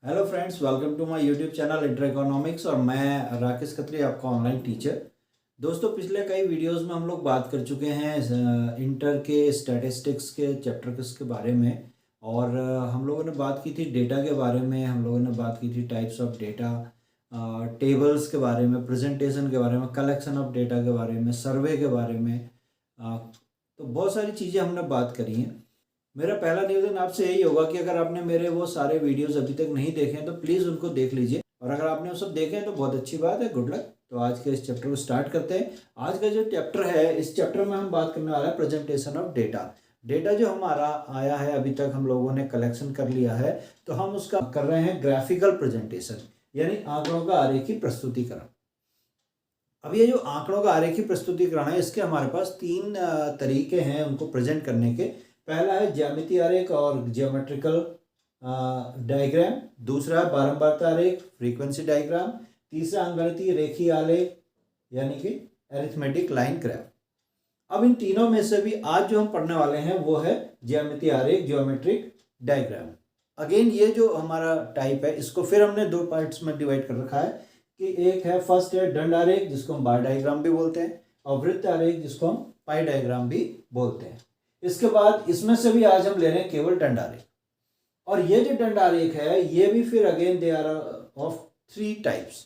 Hello friends, welcome to my YouTube channel inter economics और मैं राकेश खत्री, आपका ऑनलाइन टीचर। दोस्तों, पिछले कई वीडियोस में हम लोग बात कर चुके हैं इंटर के स्टैटिस्टिक्स के चैप्टर के बारे में। और हम लोगों ने बात की थी डेटा के बारे में, हम लोगों ने बात की थी टाइप्स ऑफ डेटा, टेबल्स के बारे में, प्रेजेंटेशन के बारे में, कलेक्शन ऑफ डेटा के बारे में, सर्वे के बारे में। तो बहुत सारी चीज़ें हमने बात करी हैं। मेरा पहला निवेदन आपसे यही होगा कि अगर आपने मेरे वो सारे वीडियोस अभी तक नहीं देखे हैं तो प्लीज़ उनको देख लीजिए, और अगर आपने वो सब देखे हैं तो बहुत अच्छी बात है, गुड लक। तो आज के इस चैप्टर को स्टार्ट करते हैं। आज का जो चैप्टर है, इस चैप्टर में हम बात करने वाला है प्रेजेंटेशन ऑफ डेटा। डेटा जो हमारा आया है, अभी तक हम लोगों ने कलेक्शन कर लिया है, तो हम उसका कर रहे हैं ग्राफिकल प्रेजेंटेशन, यानी आंकड़ों का आरेखी प्रस्तुतिकरण। अब ये जो आंकड़ों का आरेखी प्रस्तुतिकरण है, इसके हमारे पास तीन तरीके हैं उनको प्रेजेंट करने के। पहला है ज्यामितीय आरेख और जियोमेट्रिकल डायग्राम, दूसरा है बारंबारता आरेख, फ्रीक्वेंसी डायग्राम, तीसरा अंकगणितीय रेखीय आलेख यानी कि अरिथमेटिक लाइन ग्राफ। अब इन तीनों में से भी आज जो हम पढ़ने वाले हैं वो है ज्यामितीय आरेख, जियोमेट्रिक डायग्राम। अगेन ये जो हमारा टाइप है, इसको फिर हमने दो पार्ट्स में डिवाइड कर रखा है कि एक है, फर्स्ट है दंड आरेख, जिसको हम बार डायग्राम भी बोलते हैं, और वृत्त आरेख, जिसको हम पाई डायग्राम भी बोलते हैं। इसके बाद इसमें से भी आज हम ले रहे हैं केवल दंड आरेख। और ये जो दंड आरेख है, ये भी फिर again they are of three types.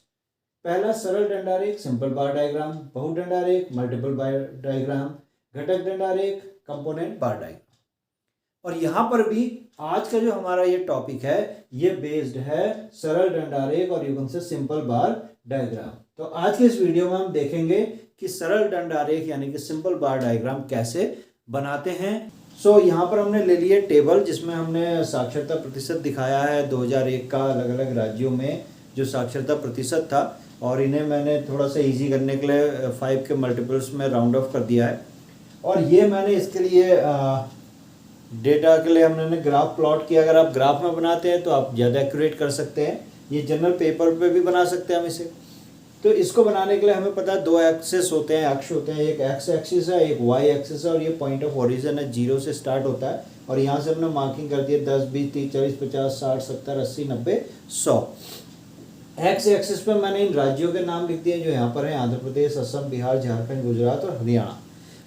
पहला सरल दंड आरेख, सिंपल बार डायग्राम, बहुदंड आरेख, मल्टीपल बार डायग्राम, घटक दंड आरेख, कंपोनेंट बार डायग्राम। और यहाँ पर भी आज का जो हमारा ये टॉपिक है, ये बेस्ड है सरल दंड आरेख और यूं से सिंपल बार डायग्राम। तो आज के इस वीडियो में हम देखेंगे कि सरल दंड आरेख यानी कि सिंपल बार डायग्राम कैसे बनाते हैं। यहाँ पर हमने ले लिए टेबल, जिसमें हमने साक्षरता प्रतिशत दिखाया है 2001 का, अलग अलग राज्यों में जो साक्षरता प्रतिशत था, और इन्हें मैंने थोड़ा सा इजी करने के लिए 5 के मल्टीपल्स में राउंड ऑफ कर दिया है। और ये मैंने इसके लिए डेटा के लिए हमने ग्राफ प्लॉट किया। अगर आप ग्राफ में बनाते हैं तो आप ज़्यादा एक्यूरेट कर सकते हैं, ये जनरल पेपर पे भी बना सकते हैं हम इसे। तो इसको बनाने के लिए हमें पता है दो एक्सेस होते हैं, अक्ष होते हैं, एक एक्स एक्सिस है, एक वाई एक्सिस है, और ये पॉइंट ऑफ ओरिजिन है, 0 से स्टार्ट होता है, और यहाँ से हमने मार्किंग कर दी है 10, 20, 30, 40, 50, 60, 70, 80, 90, 100। एक्स एक्सिस पे मैंने इन राज्यों के नाम लिख दिए जो यहाँ पर हैं, आंध्र प्रदेश, असम, बिहार, झारखंड, गुजरात और हरियाणा।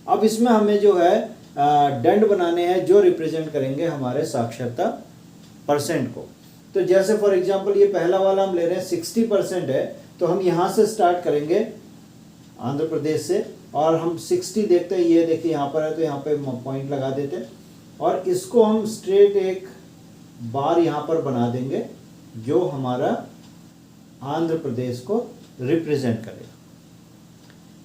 अब इसमें हमें जो है दंड बनाने हैं जो रिप्रेजेंट करेंगे हमारे साक्षरता परसेंट को। तो जैसे फॉर एग्जांपल ये पहला वाला हम ले रहे हैं 60% है, तो हम यहाँ से स्टार्ट करेंगे आंध्र प्रदेश से, और हम 60 देखते हैं, ये देखिए यहाँ पर है, तो यहाँ पे पॉइंट लगा देते हैं, और इसको हम स्ट्रेट एक बार यहाँ पर बना देंगे जो हमारा आंध्र प्रदेश को रिप्रेजेंट करेगा।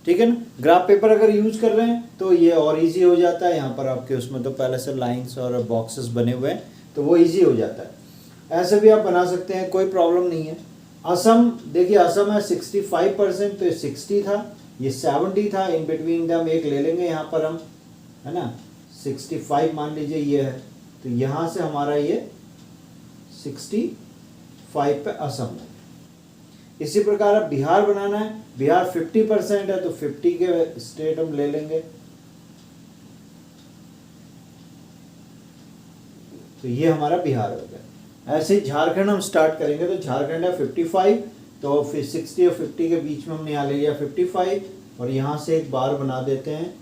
ठीक है ना। ग्राफ पेपर अगर यूज कर रहे हैं तो ये और इजी हो जाता है, यहाँ पर आपके उसमें तो पहले से लाइंस और बॉक्सेस बने हुए हैं, तो वो इजी हो जाता है। ऐसे भी आप बना सकते हैं, कोई प्रॉब्लम नहीं है। असम देखिए, असम है 65%, तो ये 60 था, ये 70 था, इन बिटवीन हम एक ले लेंगे यहाँ पर हम, है ना, 65 मान लीजिए ये है, तो यहाँ से हमारा ये 65 पे असम है। इसी प्रकार अब बिहार बनाना है, बिहार 50% है, तो 50 के स्टेट हम ले लेंगे, तो ये हमारा बिहार हो गया। ऐसे ही झारखंड हम स्टार्ट करेंगे, तो झारखंड है 55, तो फिर 60 और 50 के बीच में हमने यहाँ ले लिया 55, और यहाँ से एक बार बना देते हैं,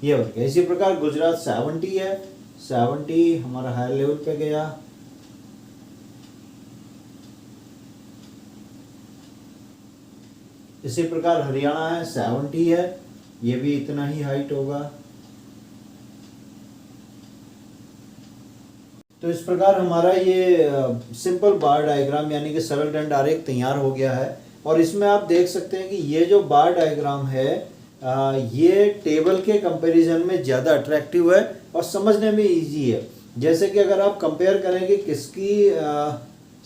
ये हो गया। इसी प्रकार गुजरात 70 है, 70 हमारा हायर लेवल पे गया। इसी प्रकार हरियाणा है 70 है, ये भी इतना ही हाइट होगा। तो इस प्रकार हमारा ये सिंपल बार डायग्राम यानी कि सरल दंड आरेख तैयार हो गया है। और इसमें आप देख सकते हैं कि ये जो बार डायग्राम है, ये टेबल के कंपैरिजन में ज़्यादा अट्रैक्टिव है और समझने में इजी है। जैसे कि अगर आप कंपेयर करें कि किसकी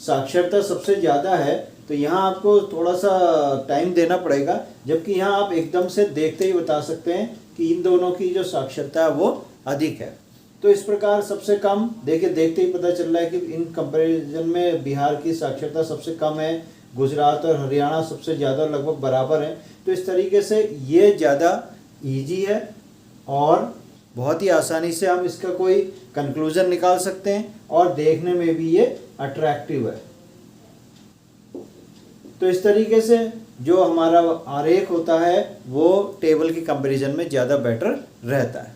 साक्षरता सबसे ज़्यादा है, तो यहाँ आपको थोड़ा सा टाइम देना पड़ेगा, जबकि यहाँ आप एकदम से देखते ही बता सकते हैं कि इन दोनों की जो साक्षरता है वो अधिक है। तो इस प्रकार सबसे कम देखिए, देखते ही पता चल रहा है कि इन कंपैरिजन में बिहार की साक्षरता सबसे कम है, गुजरात और हरियाणा सबसे ज़्यादा लगभग बराबर है। तो इस तरीके से ये ज़्यादा ईजी है और बहुत ही आसानी से हम इसका कोई कंक्लूजन निकाल सकते हैं और देखने में भी ये अट्रैक्टिव है। तो इस तरीके से जो हमारा आरेख होता है वो टेबल की कंपैरिजन में ज़्यादा बेटर रहता है।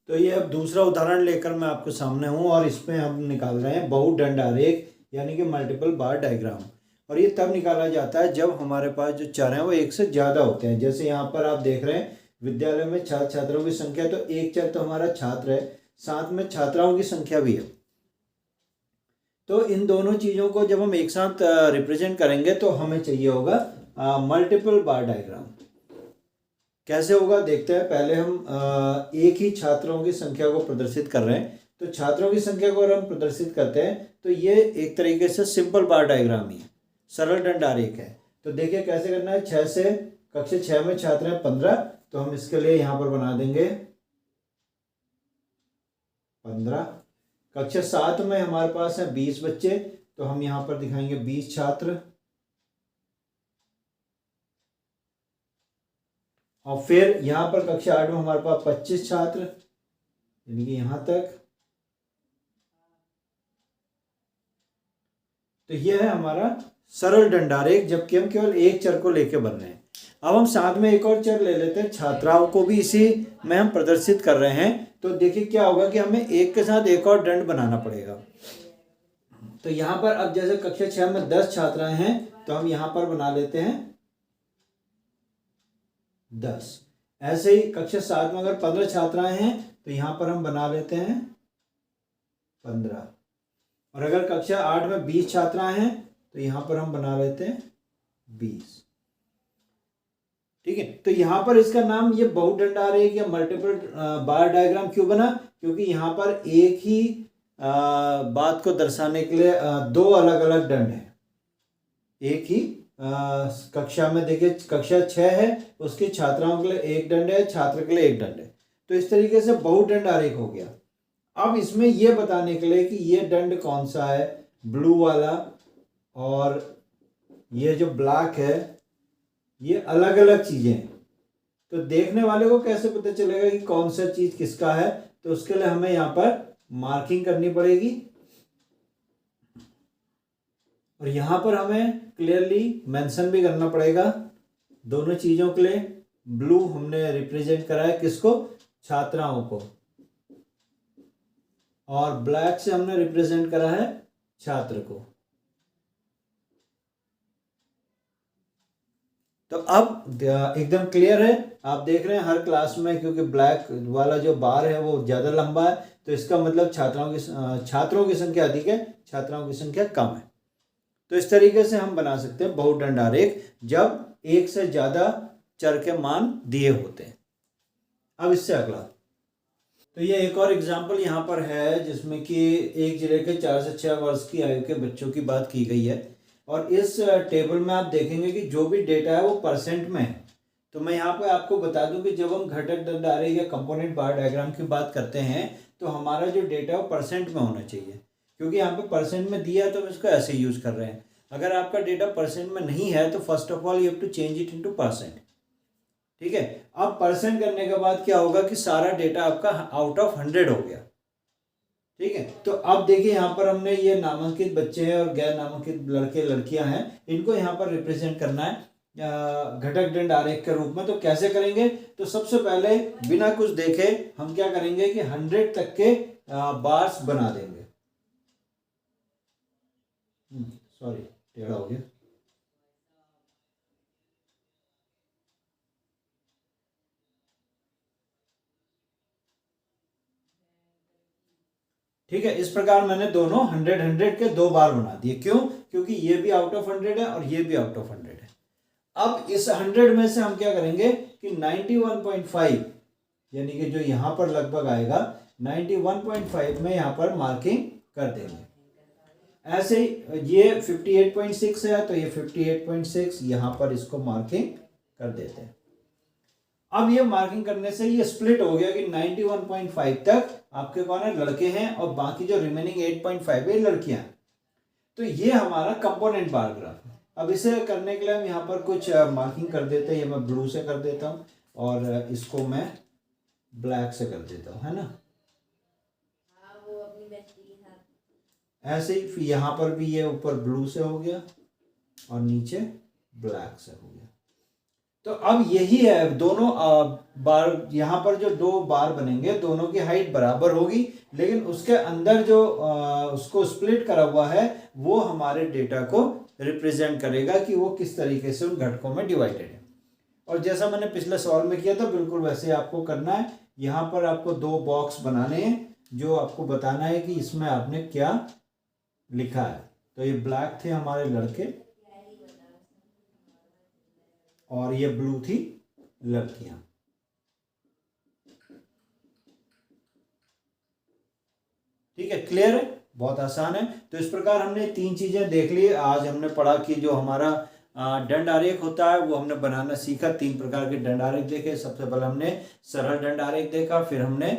तो ये अब दूसरा उदाहरण लेकर मैं आपके सामने हूँ और इसमें हम निकाल रहे हैं बहुदंड आरेख यानी कि मल्टीपल बार डायग्राम। और ये तब निकाला जाता है जब हमारे पास जो चर हैं वो एक से ज़्यादा होते हैं। जैसे यहाँ पर आप देख रहे हैं विद्यालय में छात्र छात्राओं की संख्या, तो एक चर तो हमारा छात्र है, साथ में छात्राओं की संख्या भी है। तो इन दोनों चीज़ों को जब हम एक साथ रिप्रेजेंट करेंगे तो हमें चाहिए होगा मल्टीपल बार डायग्राम। कैसे होगा देखते हैं। पहले हम एक ही छात्रों की संख्या को प्रदर्शित कर रहे हैं, तो छात्रों की संख्या को अगर हम प्रदर्शित करते हैं तो ये एक तरीके से सिंपल बार डायग्राम ही है, सरल दंड आरेख है। तो देखिए कैसे करना है। 6 से कक्षा 6 में छात्र हैं 15, तो हम इसके लिए यहाँ पर बना देंगे 15। कक्षा 7 में हमारे पास है 20 बच्चे, तो हम यहाँ पर दिखाएंगे 20 छात्र। और फिर यहाँ पर कक्षा 8 में हमारे पास 25 छात्र, यानी कि यहाँ तक। तो यह है हमारा सरल दंड आरेख, जबकि हम केवल एक चर को लेके बन रहे हैं। अब हम साथ में एक और चर ले लेते हैं, छात्राओं को भी इसी में हम प्रदर्शित कर रहे हैं। तो देखिए क्या होगा कि हमें एक के साथ एक और दंड बनाना पड़ेगा। तो यहाँ पर अब जैसे कक्षा 6 में 10 छात्राएं हैं, तो हम यहाँ पर बना लेते हैं 10। ऐसे ही कक्षा 7 में अगर 15 छात्राएं हैं तो यहाँ पर हम बना लेते हैं 15। और अगर कक्षा 8 में 20 छात्राएं हैं तो यहाँ पर हम बना लेते हैं 20। ठीक है। तो यहाँ पर इसका नाम ये बहुदंड आरेख या मल्टीपल बार डायग्राम क्यों बना, क्योंकि यहाँ पर एक ही बात को दर्शाने के लिए दो अलग अलग दंड हैं। एक ही कक्षा में देखिए कक्षा 6 है, उसके छात्राओं के लिए एक दंड है, छात्र के लिए एक दंड है। तो इस तरीके से बहुदंड आरेख हो गया। अब इसमें यह बताने के लिए कि ये दंड कौन सा है, ब्लू वाला और ये जो ब्लैक है, ये अलग अलग चीजें हैं। तो देखने वाले को कैसे पता चलेगा कि कौन सा चीज किसका है, तो उसके लिए हमें यहाँ पर मार्किंग करनी पड़ेगी। और यहाँ पर हमें क्लियरली मेंशन भी करना पड़ेगा दोनों चीजों के लिए। ब्लू हमने रिप्रेजेंट करा है किसको, छात्राओं को, और ब्लैक से हमने रिप्रेजेंट करा है छात्र को। तो अब एकदम क्लियर है। आप देख रहे हैं हर क्लास में, क्योंकि ब्लैक वाला जो बार है वो ज़्यादा लंबा है, तो इसका मतलब छात्रों की संख्या अधिक है, छात्राओं की संख्या कम है। तो इस तरीके से हम बना सकते हैं बहुदंड आरेख जब एक से ज़्यादा चर के मान दिए होते हैं। अब इससे अगला, तो ये एक और एग्जाम्पल यहाँ पर है जिसमें कि एक जिले के 4 से 6 वर्ष की आयु के बच्चों की बात की गई है। और इस टेबल में आप देखेंगे कि जो भी डेटा है वो परसेंट में है। तो मैं यहाँ पे आपको बता दूं कि जब हम घटक दंड आरेख या कंपोनेंट बार डायग्राम की बात करते हैं तो हमारा जो डेटा है वो परसेंट में होना चाहिए, क्योंकि यहाँ पे परसेंट में दिया है तो हम इसको ऐसे यूज कर रहे हैं। अगर आपका डेटा परसेंट में नहीं है तो first of all you have to change it into percent. ठीक है। अब परसेंट करने के बाद क्या होगा कि सारा डेटा आपका आउट ऑफ 100 हो गया। ठीक है। तो अब देखिए यहाँ पर हमने ये नामांकित बच्चे हैं और गैर नामांकित लड़के लड़कियां हैं, इनको यहाँ पर रिप्रेजेंट करना है घटक दंड आरेख के रूप में। तो कैसे करेंगे, तो सबसे पहले बिना कुछ देखे हम क्या करेंगे कि 100 तक के बार्स बना देंगे। सॉरी टेढ़ा हो गया। ठीक है। इस प्रकार मैंने दोनों 100 के 2 बार बना दिए। क्यों, क्योंकि ये भी आउट ऑफ 100 है और ये भी आउट ऑफ 100 है। अब इस 100 में से हम क्या करेंगे कि 91.5 यानी कि जो यहाँ पर लगभग आएगा 91.5 में यहाँ पर मार्किंग कर देंगे। ऐसे ही ये 58.6 है तो ये 58.6 यहाँ पर इसको मार्किंग कर देते हैं। अब ये मार्किंग करने से ये स्प्लिट हो गया कि 91.5 तक आपके कौन है, लड़के हैं, और बाकी जो रिमेनिंग 8.5 है लड़कियां। तो ये हमारा कंपोनेंट बार ग्राफ है। अब इसे करने के लिए हम यहाँ पर कुछ मार्किंग कर देते हैं। ये मैं ब्लू से कर देता हूँ और इसको मैं ब्लैक से कर देता हूँ, है ना। वो अपनी बेस्टी के साथ ऐसे ही फिर यहाँ पर भी ये ऊपर ब्लू से हो गया और नीचे ब्लैक से हो गया। तो अब यही है, दोनों बार यहाँ पर जो दो बार बनेंगे दोनों की हाइट बराबर होगी, लेकिन उसके अंदर जो उसको स्प्लिट करा हुआ है वो हमारे डेटा को रिप्रेजेंट करेगा कि वो किस तरीके से उन घटकों में डिवाइडेड है। और जैसा मैंने पिछले सवाल में किया था बिल्कुल वैसे आपको करना है। यहाँ पर आपको दो बॉक्स बनाने हैं जो आपको बताना है कि इसमें आपने क्या लिखा है। तो ये ब्लैक थे हमारे लड़के और ये ब्लू थी लड़कियां। ठीक है, क्लियर है, बहुत आसान है। तो इस प्रकार हमने तीन चीजें देख ली। आज हमने पढ़ा कि जो हमारा दंड आरेख होता है वो हमने बनाना सीखा। तीन प्रकार के दंड आरेख देखे। सबसे पहले हमने सरल दंड आरेख देखा, फिर हमने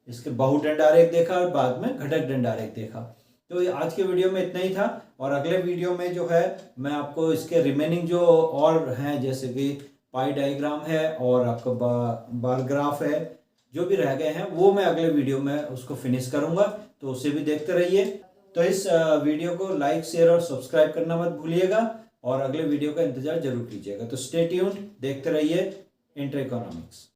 इसके बहुदंड आरेख देखा और बाद में घटक दंड आरेख देखा। तो आज के वीडियो में इतना ही था, और अगले वीडियो में जो है मैं आपको इसके रिमेनिंग जो और हैं जैसे कि पाई डायग्राम है और आपका बार ग्राफ है, जो भी रह गए हैं वो मैं अगले वीडियो में उसको फिनिश करूंगा, तो उसे भी देखते रहिए। तो इस वीडियो को लाइक शेयर और सब्सक्राइब करना मत भूलिएगा और अगले वीडियो का इंतजार जरूर कीजिएगा। तो स्टे ट्यून्ड, देखते रहिए इंटर इकोनॉमिक्स।